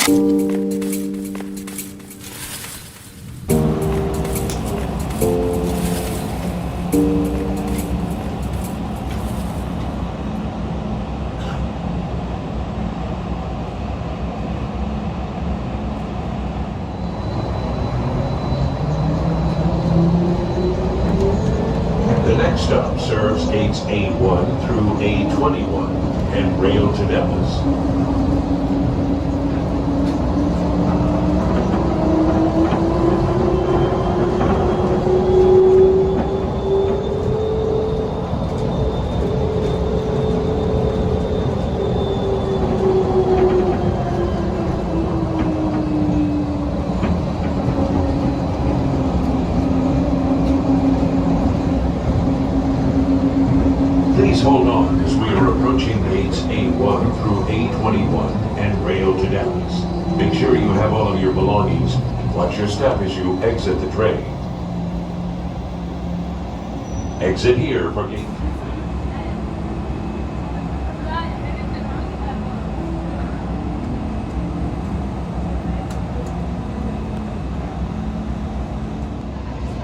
Stop serves gates A1 through A21 and rail to Dallas. Please hold on as we are approaching gates A1 through A21 and rail to Dallas. Make sure you have all of your belongings. Watch your step as you exit the train. Exit here for gate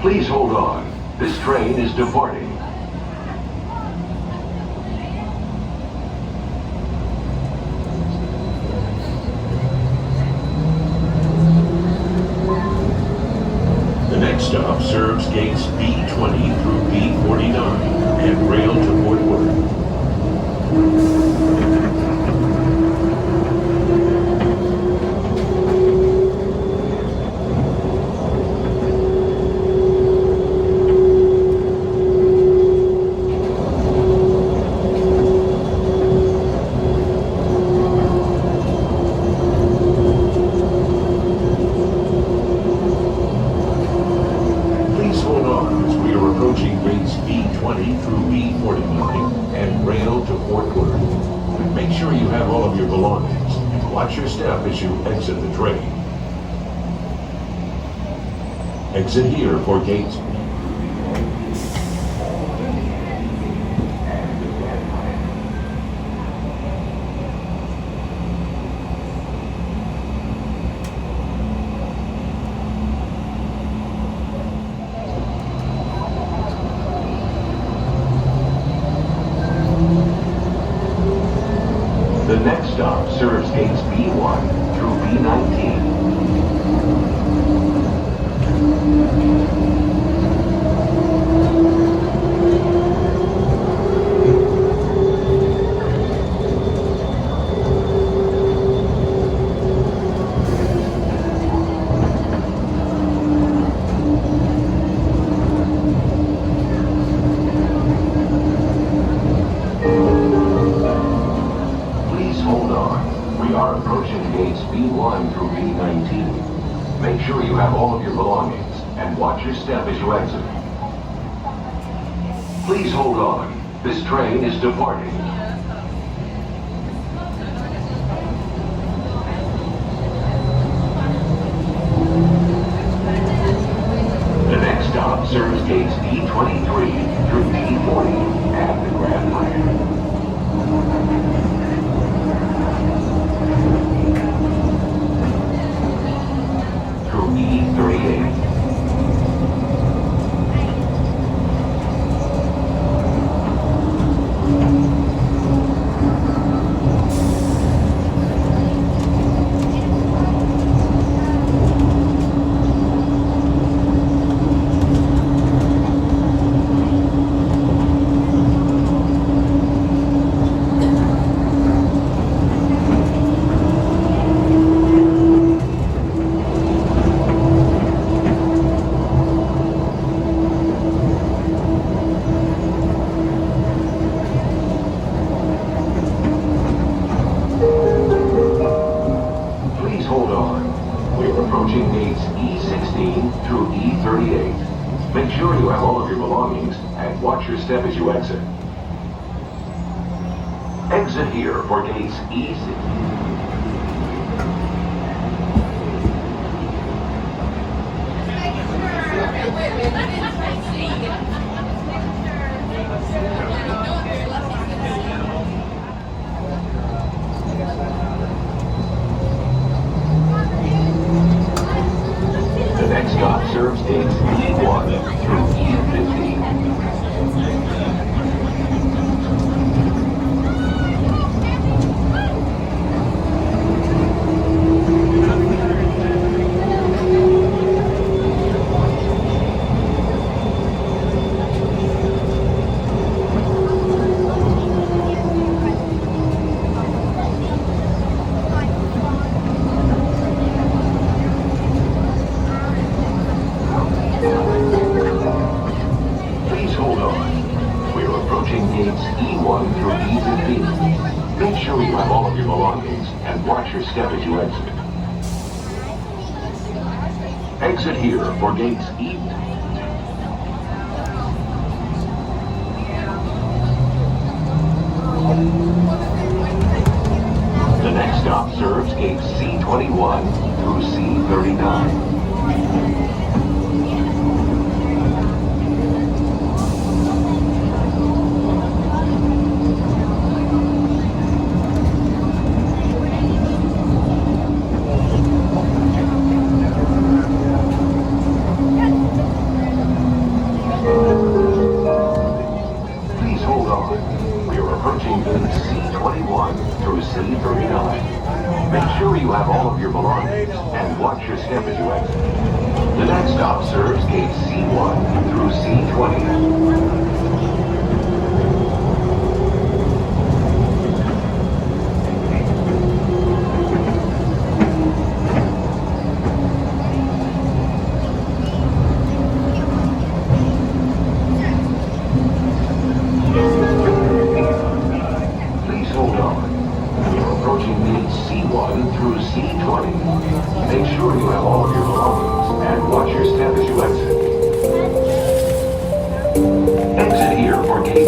3. Please hold on. This train is departing. Stop serves gates B20 through B49 and rail to Fort Worth. Watch your step as you exit the train. Exit here for gate. The next stop serves gates B1 through B19. B1 through B19. Make sure you have all of your belongings and watch your step as you exit. Please hold on. This train is departing. The next stop serves gates D23 through D40 and the Grand Hyatt. E38. Make sure you have all of your belongings and watch your step as you exit. Exit here for gates E6. step as you exit. Exit here for gates E. The next stop serves gates C21 through C39. Please hold on. We are approaching gates C21 through C39. Make sure you have all of your belongings and watch your step as you exit. The next stop serves gate C1 through C20. Please hold on. We are approaching gates C1 through C20. Make sure you have all of your belongings and watch your step as you exit. Exit here for gate